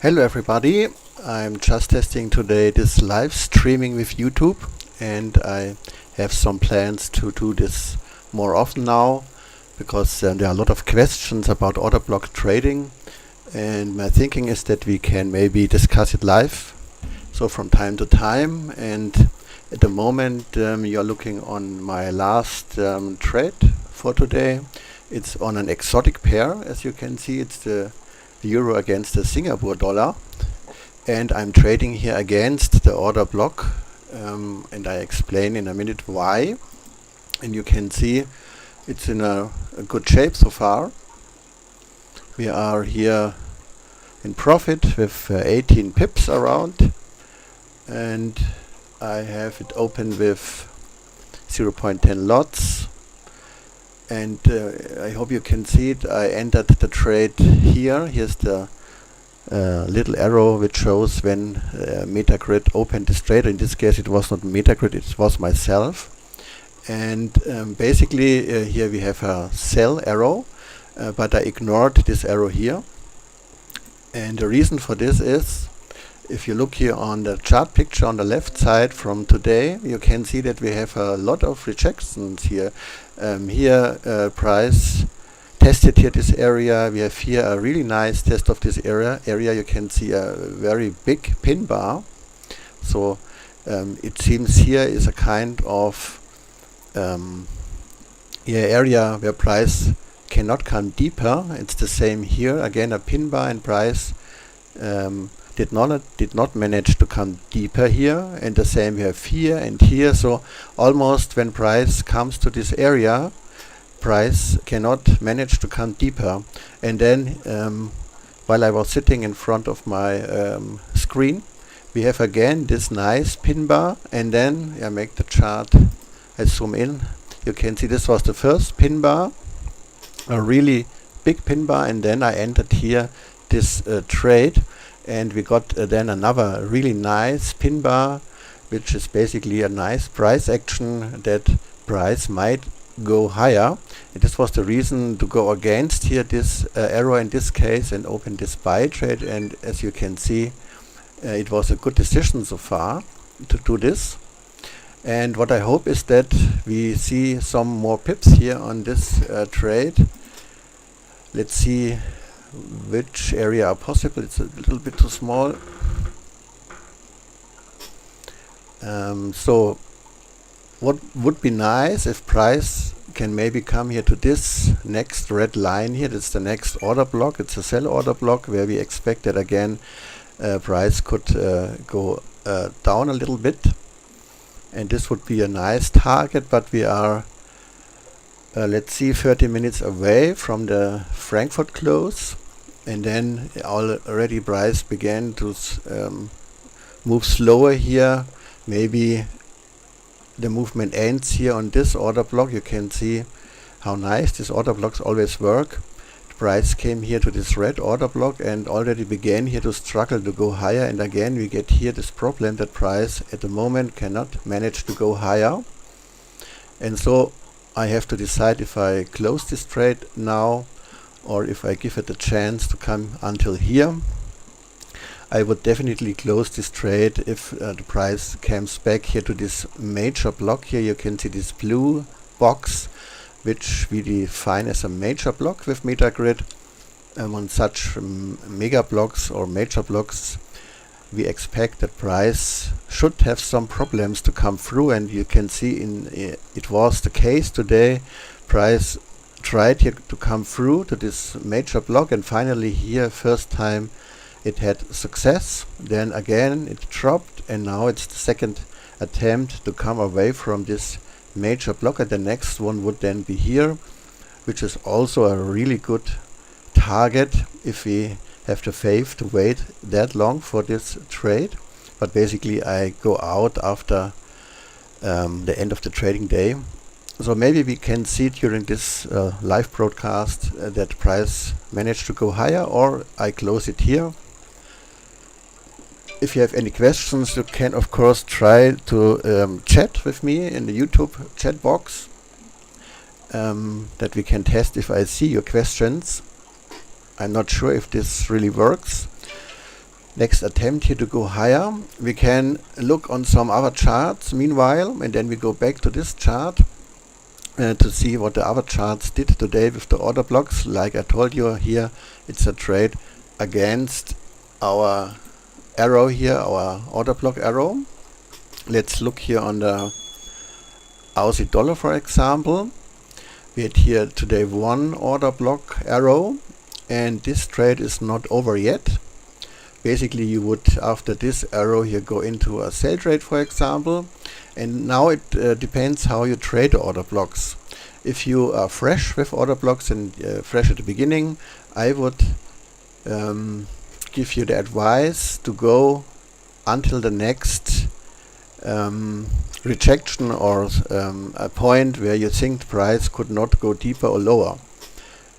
Hello everybody, I'm just testing today this live streaming with YouTube, and I have some plans to do this more often now because there are a lot of questions about order block trading, and my thinking is that we can maybe discuss it live, so from time to time. And at the moment you're looking on my last trade for today. It's on an exotic pair. As you can see, it's the euro against the Singapore dollar, and I'm trading here against the order block, and I explain in a minute why. And you can see it's in a good shape so far. We are here in profit with 18 pips around, and I have it open with 0.10 lots. And I hope you can see it. I entered the trade here. Here's the little arrow which shows when Metagrid opened this trade. In this case it was not Metagrid, it was myself. And basically here we have a sell arrow, but I ignored this arrow here. And the reason for this is, if you look here on the chart picture on the left side from today, you can see that we have a lot of rejections here. Price tested here this area. We have here a really nice test of this area. You can see a very big pin bar. So it seems here is a kind of area where price cannot come deeper. It's the same here. Again, a pin bar, and price did not manage to come deeper here, and the same we have here and here. So almost when price comes to this area, price cannot manage to come deeper. And then while I was sitting in front of my screen, we have again this nice pin bar, and then I make the chart, I zoom in, you can see this was the first pin bar, a really big pin bar, and then I entered here this trade. And we got then another really nice pin bar, which is basically a nice price action that price might go higher. And this was the reason to go against here this arrow in this case and open this buy trade. And as you can see, it was a good decision so far to do this. And what I hope is that we see some more pips here on this trade. Let's see which area are possible. It's a little bit too small. So what would be nice if price can maybe come here to this next red line here. That's the next order block. It's a sell order block where we expect that again price could go down a little bit, and this would be a nice target. But we are let's see, 30 minutes away from the Frankfurt close, and then already price began to move slower here. Maybe the movement ends here on this order block. You can see how nice these order blocks always work. The price came here to this red order block and already began here to struggle to go higher, and again we get here this problem that price at the moment cannot manage to go higher. And so I have to decide if I close this trade now or if I give it a chance to come until here. I would definitely close this trade if the price comes back here to this major block here. You can see this blue box, which we define as a major block with Metagrid. On such mega blocks or major blocks, we expect that price should have some problems to come through, and you can see it was the case today. Price tried here to come through to this major block, and finally here first time it had success. Then again it dropped, and now it's the second attempt to come away from this major block, and the next one would then be here, which is also a really good target if we have the faith to wait that long for this trade. But basically I go out after the end of the trading day. So maybe we can see during this live broadcast that price managed to go higher, or I close it here. If you have any questions, you can of course try to chat with me in the YouTube chat box, that we can test if I see your questions. I'm not sure if this really works. next attempt here to go higher. We can look on some other charts meanwhile, and then we go back to this chart to see what the other charts did today with the order blocks. Like I told you, here it's a trade against our arrow here, our order block arrow. Let's look here on the Aussie dollar, for example. We had here today one order block arrow, and this trade is not over yet. Basically, you would, after this arrow here, go into a sell trade, for example. And now it depends how you trade the order blocks. If you are fresh with order blocks and fresh at the beginning, I would give you the advice to go until the next rejection or a point where you think the price could not go deeper or lower.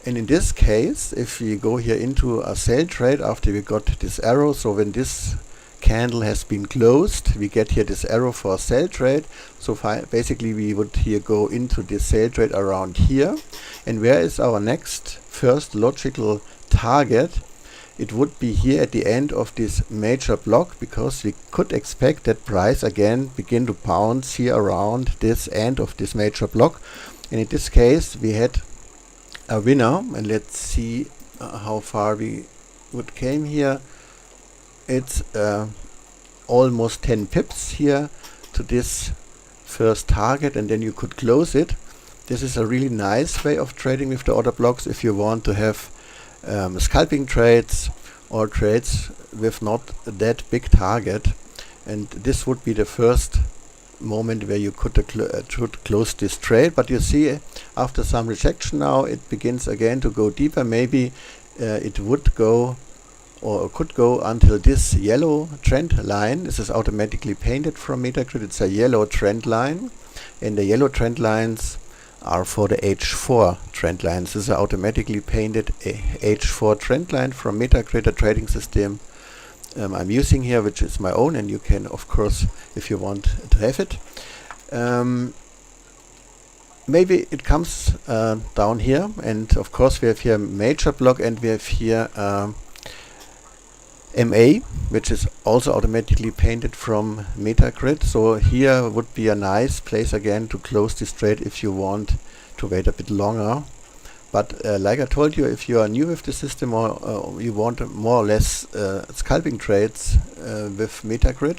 And in this case, if we go here into a sell trade after we got this arrow, so when this candle has been closed, we get here this arrow for a sell trade. So basically we would here go into this sell trade around here. And where is our next first logical target? It would be here at the end of this major block, because we could expect that price again begin to bounce here around this end of this major block. And in this case we had a winner, and let's see how far we would came here. It's almost 10 pips here to this first target, and then you could close it. This is a really nice way of trading with the order blocks if you want to have scalping trades or trades with not that big target. And this would be the first moment where you could should close this trade. But you see, after some rejection now, it begins again to go deeper. Maybe it would go or could go until this yellow trend line. This is automatically painted from Metagrid. It's a yellow trend line, and the yellow trend lines are for the H4 trend lines. This is an automatically painted H4 trend line from Metagrid, a trading system I'm using here, which is my own, and you can, of course, if you want to have it. Maybe it comes down here, and of course we have here major block, and we have here MA, which is also automatically painted from Metagrid. So here would be a nice place again to close this trade if you want to wait a bit longer. But like I told you, if you are new with the system or you want more or less scalping trades with Metagrid,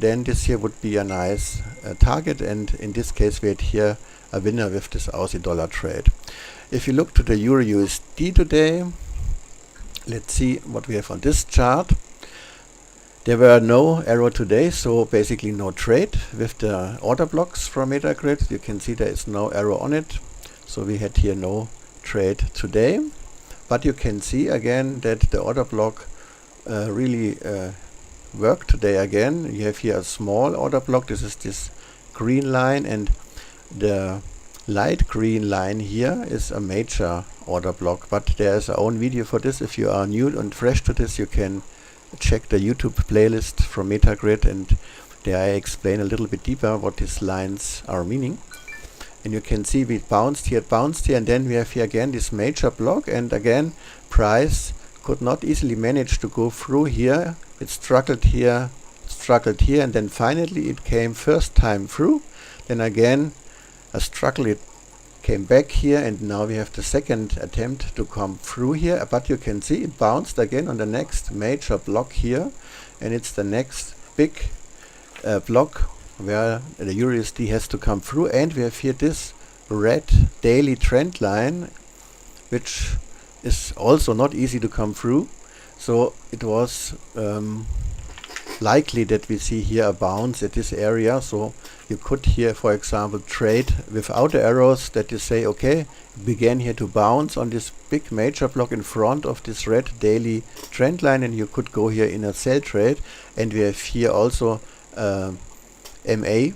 then this here would be a nice target, and in this case we had here a winner with this Aussie dollar trade. If you look to the EURSGD today, let's see what we have on this chart. There were no arrow today, so basically no trade with the order blocks from Metagrid. You can see there is no arrow on it, so we had here no trade today. But you can see again that the order block really worked today again. You have here a small order block. This is this green line, and the light green line here is a major order block. But there is our own video for this. If you are new and fresh to this, you can check the YouTube playlist from Metagrid, and there I explain a little bit deeper what these lines are meaning. And you can see we bounced here, and then we have here again this major block, and again price could not easily manage to go through here. It struggled here, and then finally it came first time through. Then again a struggle, it came back here, and now we have the second attempt to come through here. But you can see it bounced again on the next major block here, and it's the next big block where the EURSGD has to come through. And we have here this red daily trend line, which is also not easy to come through. So it was likely that we see here a bounce at this area. So you could here, for example, trade without the arrows, that you say, okay, it began here to bounce on this big major block in front of this red daily trend line, and you could go here in a sell trade. And we have here also MA,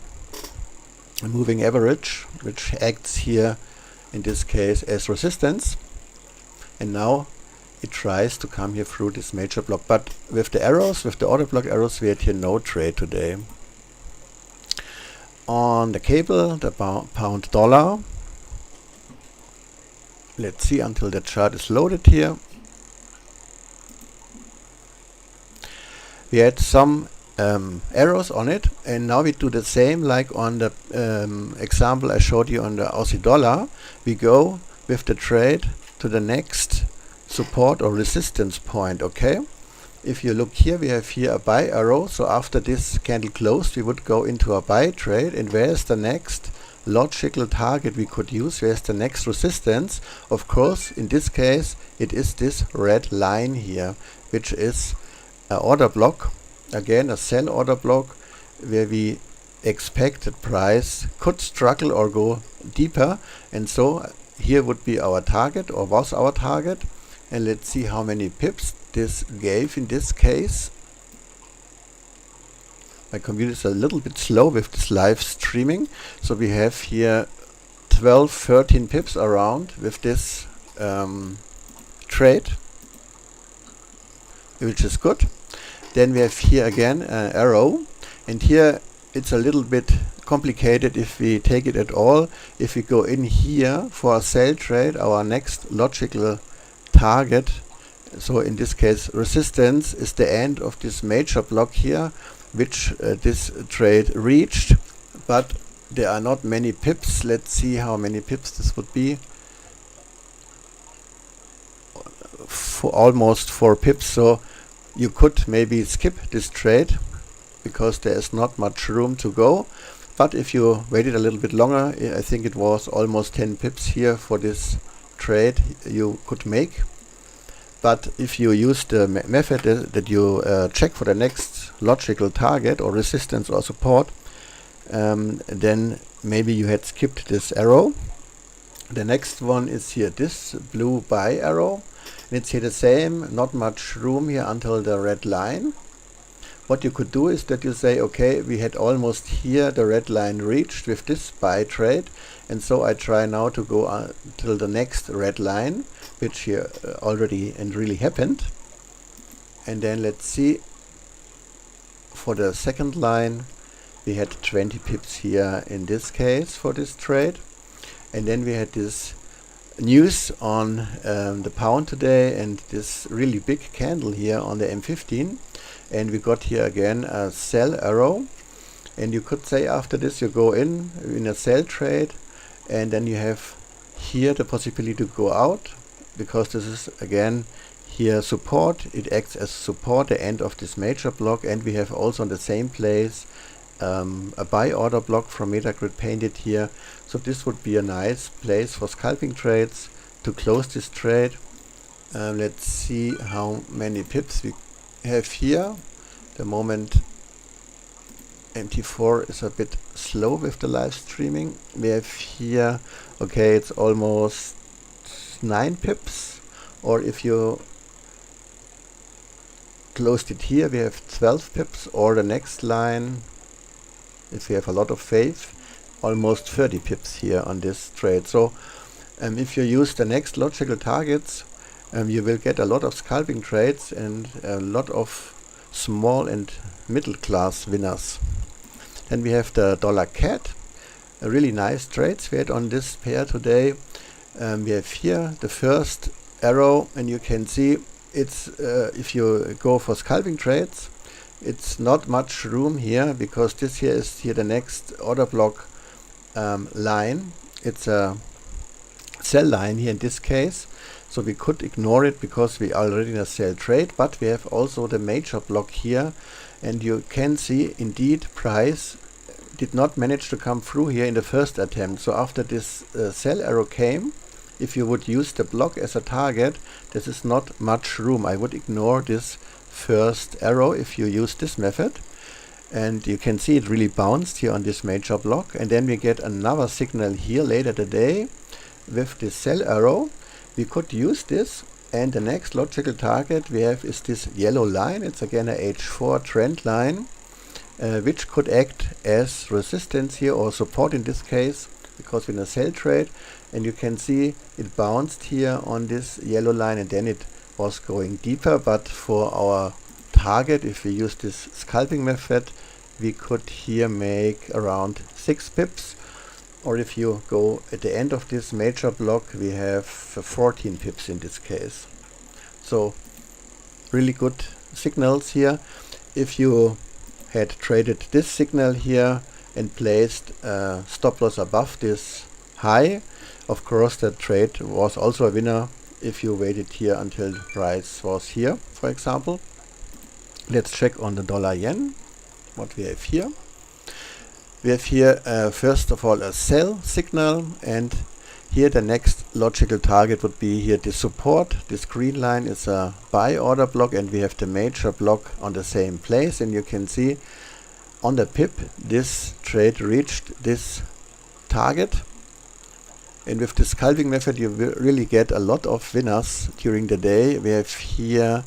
a moving average, which acts here in this case as resistance. And now it tries to come here through this major block. But with the arrows, with the order block arrows, we had here no trade today. On the cable, the pound dollar, let's see until the chart is loaded here. we had some arrows on it, and now we do the same like on the example I showed you on the Aussie dollar. We go with the trade to the next support or resistance point. Okay, if you look here, we have here a buy arrow, so after this candle closed we would go into a buy trade. And where's the next logical target we could use? Where's the next resistance? Of course, in this case it is this red line here, which is an order block, again a sell order block, where we expect that price could struggle or go deeper. And so here would be our target, or was our target. And let's see how many pips this gave in this case. My computer is a little bit slow with this live streaming, so we have here 12-13 pips around with this trade, which is good. Then we have here again an arrow, and here it's a little bit complicated if we take it at all. If we go in here for a sell trade, our next logical target, so in this case resistance, is the end of this major block here, which this trade reached, but there are not many pips. Let's see how many pips this would be. For almost 4 pips, so you could maybe skip this trade because there is not much room to go. But if you waited a little bit longer, I think it was almost 10 pips here for this trade you could make. But if you use the method that you check for the next logical target or resistance or support, then maybe you had skipped this arrow. The next one is here, this blue buy arrow, and it's here the same, not much room here until the red line. What you could do is that you say, okay, we had almost here the red line reached with this buy trade, and so I try now to go till the next red line, which here already and really happened. And then let's see, for the second line we had 20 pips here in this case for this trade. And then we had this news on the pound today, and this really big candle here on the M15, and we got here again a sell arrow. And you could say after this you go in a sell trade, and then you have here the possibility to go out, because this is again here support. It acts as support, the end of this major block. And we have also in the same place a buy order block from Metagrid painted here. So this would be a nice place for scalping trades to close this trade. Let's see how many pips we have here. The moment MT4 is a bit slow with the live streaming. We have here, okay, it's almost 9 pips, or if you closed it here we have 12 pips, or the next line, if we have a lot of faith, almost 30 pips here on this trade. So if you use the next logical targets, you will get a lot of scalping trades and a lot of small and middle class winners. Then we have the dollar CAD, a really nice trades we had on this pair today. We have here the first arrow, and you can see it's if you go for scalping trades, it's not much room here, because this here is here the next order block line. It's a sell line here in this case, so we could ignore it because we are already in a sell trade. But we have also the major block here, and you can see indeed price did not manage to come through here in the first attempt. So after this sell arrow came, if you would use the block as a target, this is not much room. I would ignore this first arrow if you use this method. And you can see it really bounced here on this major block, and then we get another signal here later today with this sell arrow. We could use this, and the next logical target we have is this yellow line. It's again a H4 trend line, which could act as resistance here, or support in this case, because we're in a sell trade. And you can see it bounced here on this yellow line, and then it was going deeper. But for our target, if we use this scalping method, we could here make around 6 pips, or if you go at the end of this major block, we have 14 pips in this case. So really good signals here. if you had traded this signal here and placed stop loss above this high, of course that trade was also a winner if you waited here until the price was here, for example. Let's check on the dollar yen what we have here. We have here first of all a sell signal, and here the next logical target would be here the support. This green line is a buy order block, and we have the major block on the same place, and you can see on the pip this trade reached this target. And with the scalping method you will really get a lot of winners during the day. We have here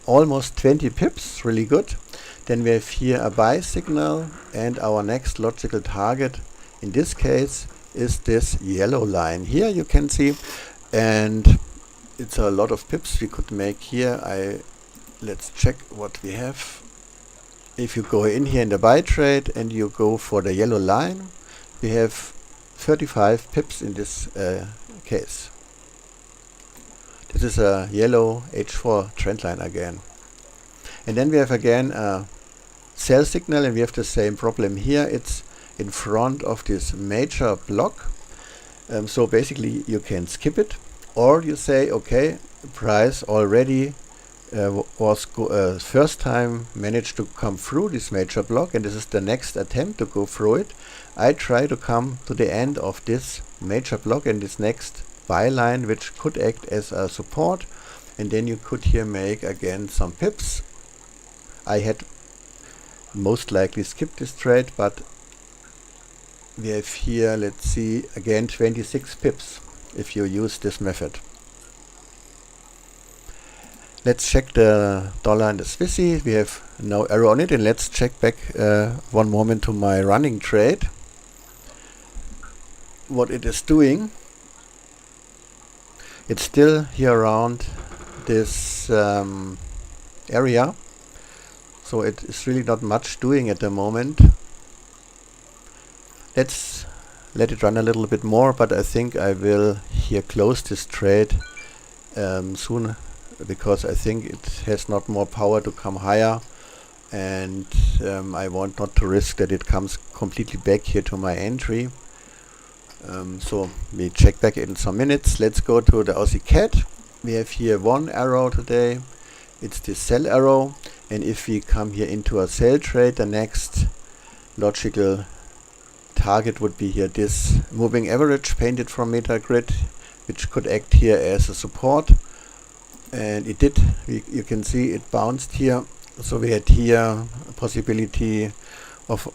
almost 20 pips, really good. Then we have here a buy signal, and our next logical target in this case is this yellow line here, you can see, and it's a lot of pips we could make here. Let's check what we have. If you go in here in the buy trade and you go for the yellow line, we have 35 pips in this case. This is a yellow H4 trend line again. And then we have again a sell signal, and we have the same problem here. It's in front of this major block. So basically you can skip it, or you say, okay, price already was first time managed to come through this major block, and this is the next attempt to go through it. I try to come to the end of this major block and this next buy line, which could act as a support, and then you could here make again some pips. I had most likely skipped this trade, but we have here, let's see, again 26 pips if you use this method. Let's check the dollar and the Swissy. We have no arrow on it, and let's check back one moment to my running trade, what it is doing. It's still here around this area, so it is really not much doing at the moment. Let's let it run a little bit more, but I think I will here close this trade soon, because I think it has not more power to come higher, and I want not to risk that it comes completely back here to my entry. So we check back in some minutes. Let's go to the Aussie CAD. We have here one arrow today. It's the sell arrow, and if we come here into a sell trade, the next logical target would be here this moving average painted from Metagrid, which could act here as a support, and it did. You can see it bounced here, so we had here a possibility of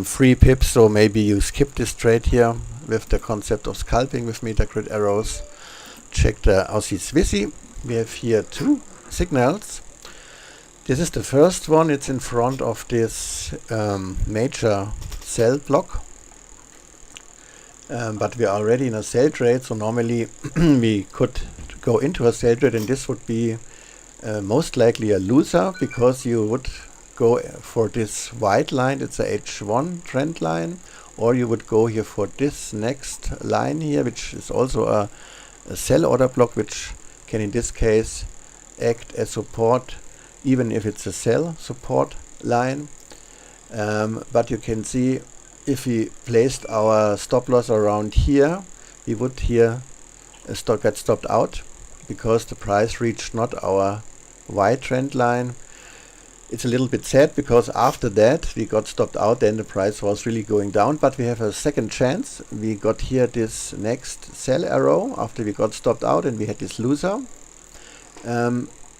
3 pips, so maybe you skip this trade here with the concept of scalping with Metagrid arrows. Check the Aussie Swissy. We have here 2 signals. This is the first one. It's in front of this major sell block, but we are already in a sell trade, so normally we could go into a sell trade, and this would be most likely a loser, because you would go for this white line. It's a H1 trend line, or you would go here for this next line here, which is also a sell order block, which can in this case act as support, even if it's a sell support line. But you can see if we placed our stop loss around here, we would here get stopped out, because the price reached not our white trend line. It's a little bit sad, because after that we got stopped out, then the price was really going down, but we have a second chance. We got here this next sell arrow after we got stopped out, and we had this loser.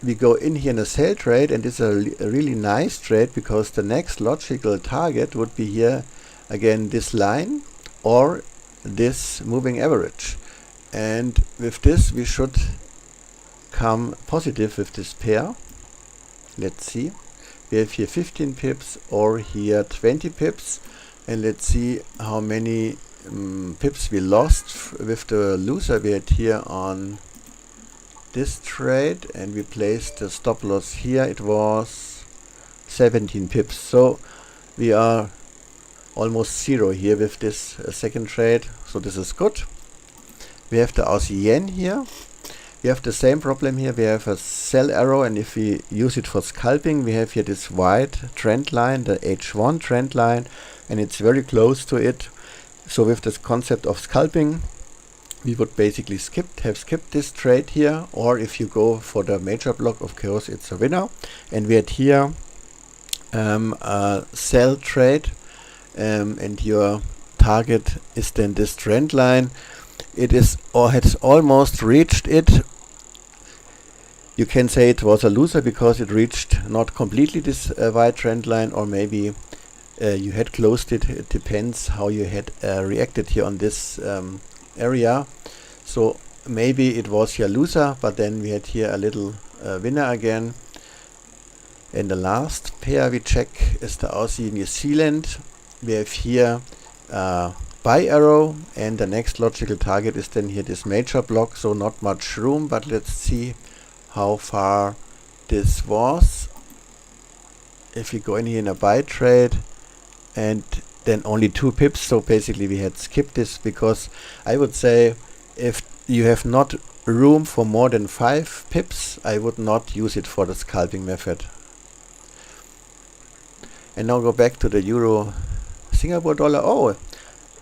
We go in here in a sell trade, and it's a really nice trade, because the next logical target would be here again this line or this moving average, and with this we should come positive with this pair. Let's see, we have here 15 pips or here 20 pips, and let's see how many pips we lost with the loser we had here on this trade, and we placed the stop loss here. It was 17 pips, so we are almost zero here with this second trade, so this is good. We have the Aussie yen here. We have the same problem here. We have a sell arrow, and if we use it for scalping, we have here this white trend line, the H1 trend line, and it's very close to it. So with this concept of scalping, we would basically have skipped this trade here, or if you go for the major block, of course it's a winner. And we had here a sell trade, and your target is then this trend line. It is, or has almost reached it. You can say it was a loser because it reached not completely this white trend line, or maybe you had closed it. It depends how you had reacted here on this area. So maybe it was your loser, but then we had here a little winner again. And the last pair we check is the Aussie New Zealand. We have here buy arrow, and the next logical target is then here this major block, so not much room, but let's see how far this was. If we go in here in a buy trade, and then only 2 pips, so basically we had skipped this, because I would say if you have not room for more than 5 pips, I would not use it for the scalping method. And now go back to the Euro Singapore dollar. Oh,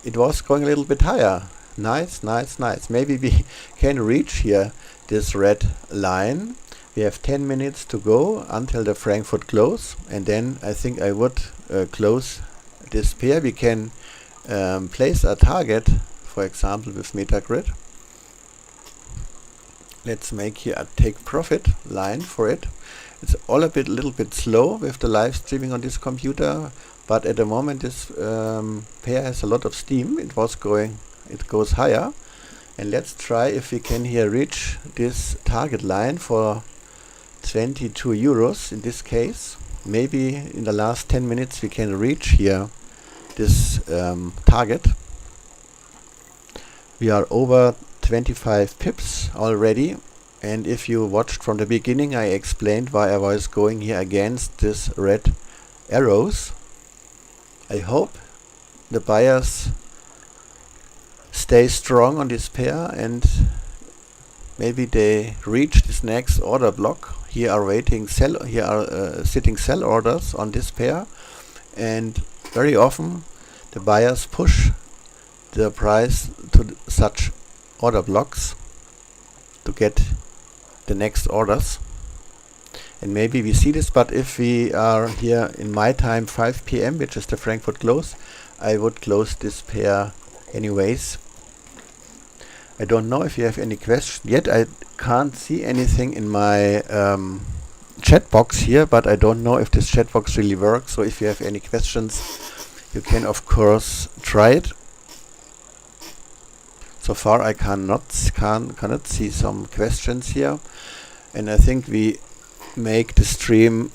it was going a little bit higher. Nice, nice, nice. Maybe we can reach here this red line. We have 10 minutes to go until the Frankfurt close, and then I think I would close this pair. We can place a target, for example with Metagrid. Let's make here a take profit line for it. It's all a little bit slow with the live streaming on this computer, but at the moment this pair has a lot of steam. It goes higher, and let's try if we can here reach this target line for 22 euros in this case. Maybe in the last 10 minutes we can reach here this target. We are over 25 pips already, and if you watched from the beginning, I explained why I was going here against this red arrows. I hope the buyers stay strong on this pair, and maybe they reach this next order block. Here are sitting sell orders on this pair, and very often the buyers push the price to such order blocks to get the next orders. And maybe we see this, but if we are here in my time 5 p.m., which is the Frankfurt close, I would close this pair anyways. I don't know if you have any questions yet. I can't see anything in my chat box here, but I don't know if this chat box really works. So if you have any questions, you can of course try it. So far I cannot see some questions here, and I think we make the stream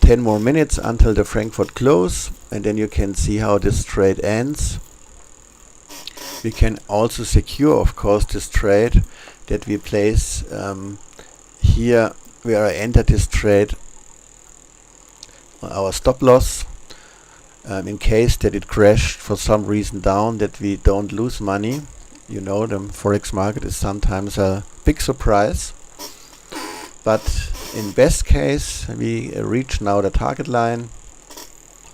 10 more minutes until the Frankfurt close, and then you can see how this trade ends. We can also secure, of course, this trade that we place here where I entered this trade on our stop loss, in case that it crashed for some reason down, that we don't lose money. You know, the Forex market is sometimes a big surprise. But in best case, we reach now the target line,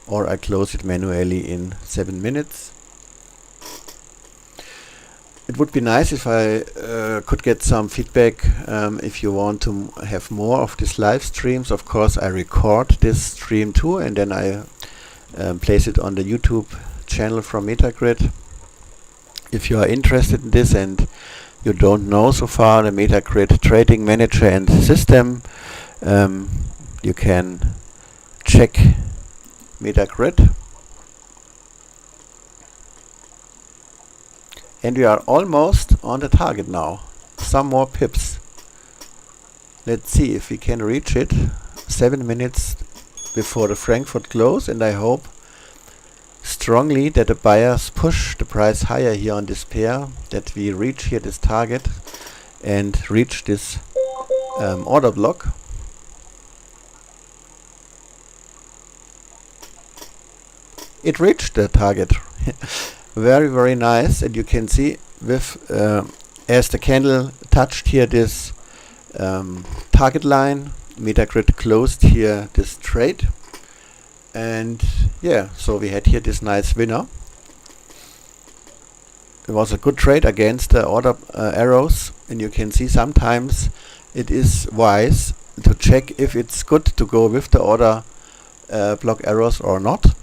or I close it manually in 7 minutes. It would be nice if I could get some feedback if you want to have more of these live streams. Of course, I record this stream too, and then I place it on the YouTube channel from Metagrid. If you are interested in this and you don't know so far the Metagrid trading manager and system, you can check Metagrid. And we are almost on the target now. Some more pips. Let's see if we can reach it 7 minutes before the Frankfurt close, and I hope strongly that the buyers push the price higher here on this pair, that we reach here this target and reach this order block. It reached the target. Very, very nice. And you can see with as the candle touched here this target line. Metagrid closed here this trade, and yeah, so we had here this nice winner. It was a good trade against the order arrows, and you can see sometimes it is wise to check if it's good to go with the order block arrows or not.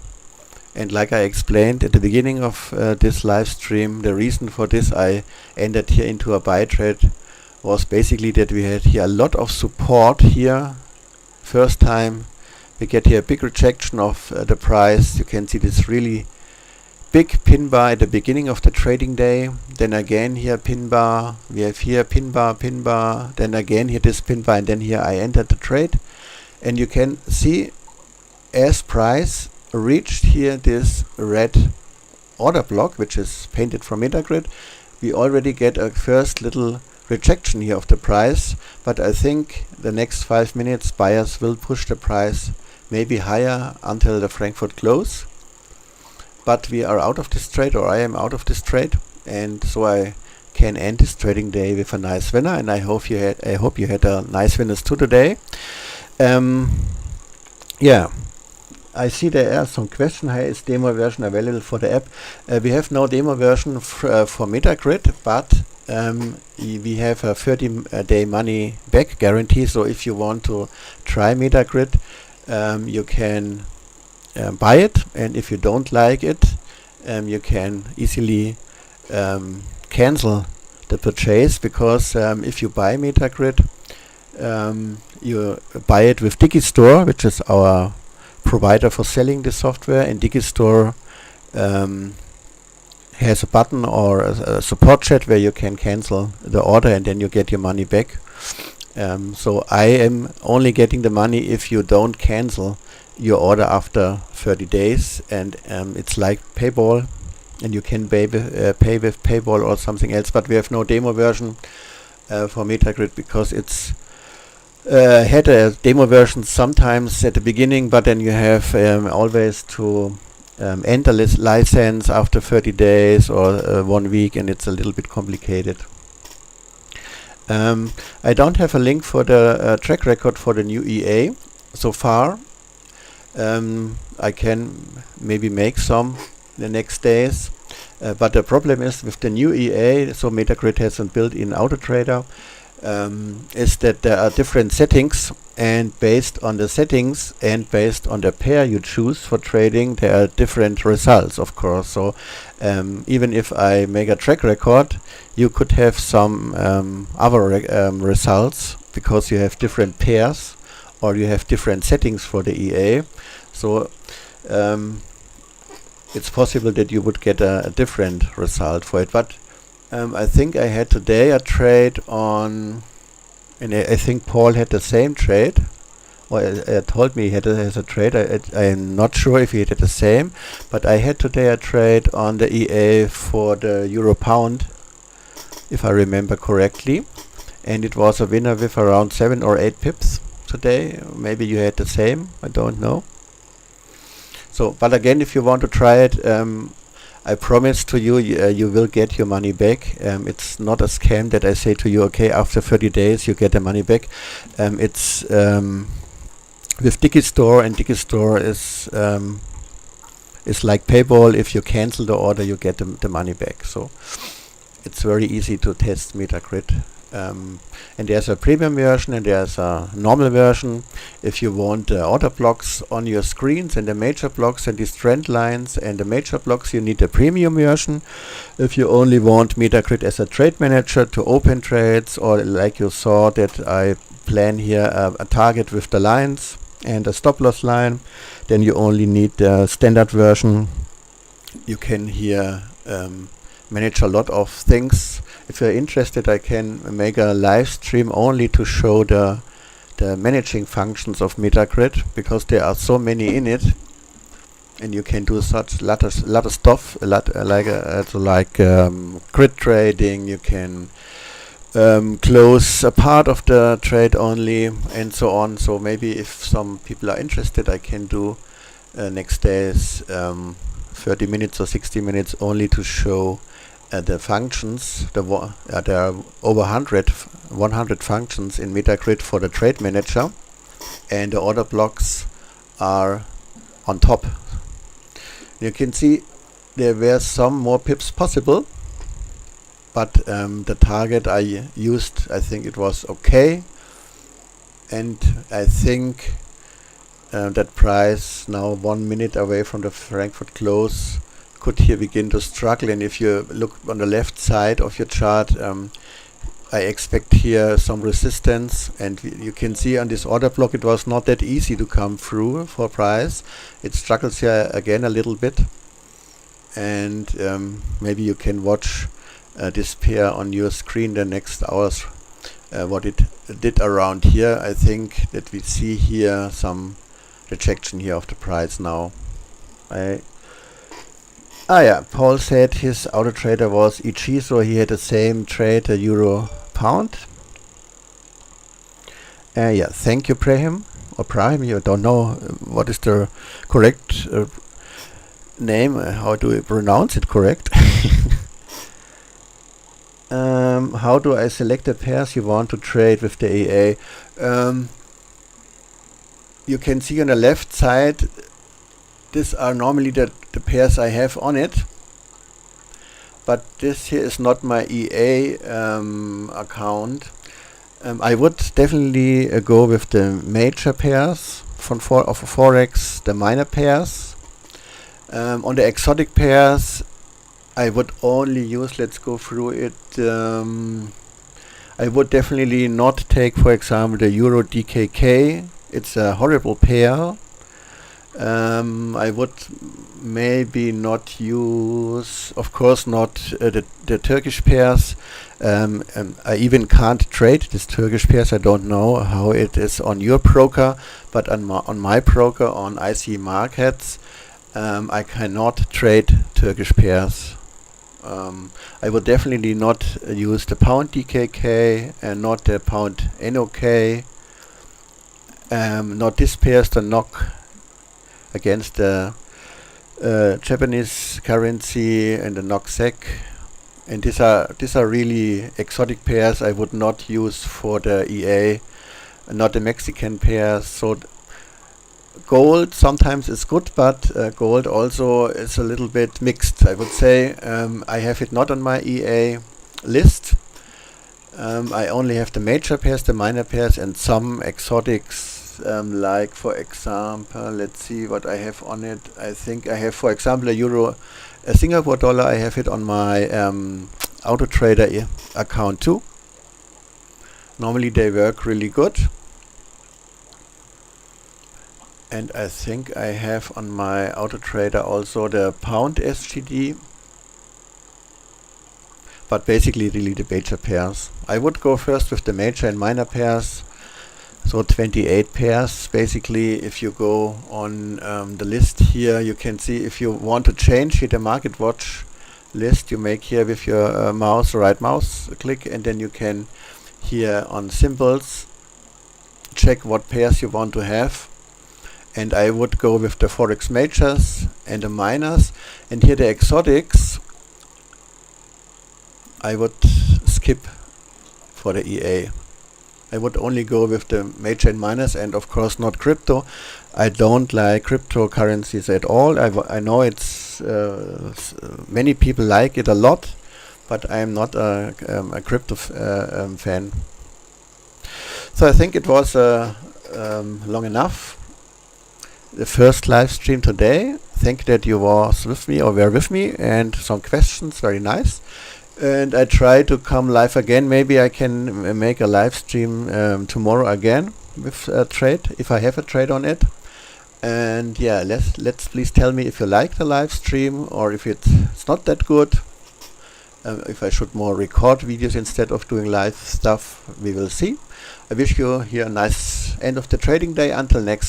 And like I explained at the beginning of this live stream, the reason for this I entered here into a buy trade was basically that we had here a lot of support here. First time we get here a big rejection of the price. You can see this really big pin bar at the beginning of the trading day. Then again here pin bar. We have here pin bar, then again here this pin bar, and then here I entered the trade. And you can see as price reached here this red order block, which is painted from Metagrid, we already get a first little rejection here of the price. But I think the next 5 minutes buyers will push the price maybe higher until the Frankfurt close. But we are out of this trade, or I am out of this trade, and so I can end this trading day with a nice winner. And I hope you had a nice winners too today. Yeah, I see there are some questions. Here is demo version available for the app? We have no demo version for Metagrid, but we have a 30-day money back guarantee. So if you want to try Metagrid, you can buy it, and if you don't like it, you can easily cancel the purchase, because if you buy Metagrid, you buy it with Digistore, which is our provider for selling the software, and Digistore has a button or a support chat where you can cancel the order, and then you get your money back. So I am only getting the money if you don't cancel your order after 30 days, and it's like PayPal, and you can pay with PayPal or something else. But we have no demo version for Metagrid, because it's had a demo version sometimes at the beginning, but then you have always to end the license after 30 days or 1 week, and it's a little bit complicated. I don't have a link for the track record for the new EA so far. I can maybe make some the next days, but the problem is with the new EA, so Metagrid has a built-in auto trader, is that there are different settings, and based on the settings and based on the pair you choose for trading, there are different results, of course. So even if I make a track record, you could have some other results, because you have different pairs or you have different settings for the EA. So it's possible that you would get a different result for it. But I think I had today a trade on, and I think Paul had the same trade, or told me he has a trade. I'm not sure if he had the same, but I had today a trade on the EA for the Euro Pound, if I remember correctly, and it was a winner with around 7 or 8 pips today. Maybe you had the same, I don't know. So, but again, if you want to try it, I promise to you, you will get your money back. It's not a scam that I say to you, okay, after 30 days you get the money back. It's with Digistore, and Digistore is like PayPal. If you cancel the order, you get the money back. So it's very easy to test Metagrid. And there's a premium version and there's a normal version. If you want the order blocks on your screens and the major blocks and these trend lines and the major blocks, you need a premium version. If you only want Metagrid as a trade manager to open trades, or like you saw that I plan here a target with the lines and a stop loss line, then you only need the standard version. You can here manage a lot of things. If you're interested, I can make a live stream only to show the managing functions of Metagrid, because there are so many in it, and you can do such lot of stuff, like grid trading. You can close a part of the trade only, and so on. So maybe if some people are interested, I can do next days 30 minutes or 60 minutes only to show the functions, there are over 100 functions in Metagrid for the trade manager, and the order blocks are on top. You can see there were some more pips possible, but the target I used, I think it was okay, and I think that price now 1 minute away from the Frankfurt close could here begin to struggle. And if you look on the left side of your chart, I expect here some resistance, and you can see on this order block it was not that easy to come through for price. It struggles here again a little bit, and maybe you can watch this pair on your screen the next hours, what it did around here. I think that we see here some rejection here of the price now. Paul said his auto trader was EG, so he had the same trade, the euro pound. Thank you, Prahim, or Prahim, you don't know what is the correct name, how do we pronounce it correct? How do I select the pairs you want to trade with the EA? You can see on the left side, these are normally the pairs I have on it, but this here is not my EA account. I would definitely go with the major pairs of Forex, the minor pairs. On the exotic pairs, I would only use, let's go through it, I would definitely not take, for example, the Euro DKK. It's a horrible pair. I would maybe not use, of course not the Turkish pairs. I even can't trade this Turkish pairs. I don't know how it is on your broker, but on my broker on IC Markets, I cannot trade Turkish pairs. I would definitely not use the pound DKK and not the pound NOK. Not this pairs, the NOK against the Japanese currency and the NOK SEK, and these are really exotic pairs I would not use for the EA, not the Mexican pairs. So gold sometimes is good, but gold also is a little bit mixed, I would say. I have it not on my EA list. I only have the major pairs, the minor pairs, and some exotics. Like for example, let's see what I have on it. I think I have, for example, a Singapore dollar. I have it on my auto trader account too. Normally they work really good, and I think I have on my auto trader also the pound SGD, but basically really the major pairs. I would go first with the major and minor pairs. So 28 pairs basically. If you go on the list here, you can see if you want to change here the market watch list, you make here with your mouse, right mouse click, and then you can here on symbols check what pairs you want to have. And I would go with the Forex majors and the minors, and here the exotics I would skip for the EA. I would only go with the major and minors, and of course not crypto. I don't like cryptocurrencies at all. I know it's many people like it a lot, but I am not a crypto fan. So I think it was long enough. The first live stream today. Thank you that you was with me or were with me, and some questions, very nice. And I try to come live again. Maybe I can make a live stream tomorrow again with a trade, if I have a trade on it. And yeah, let's please tell me if you like the live stream or if it's not that good. If I should more record videos instead of doing live stuff, we will see. I wish you here a nice end of the trading day. Until next time.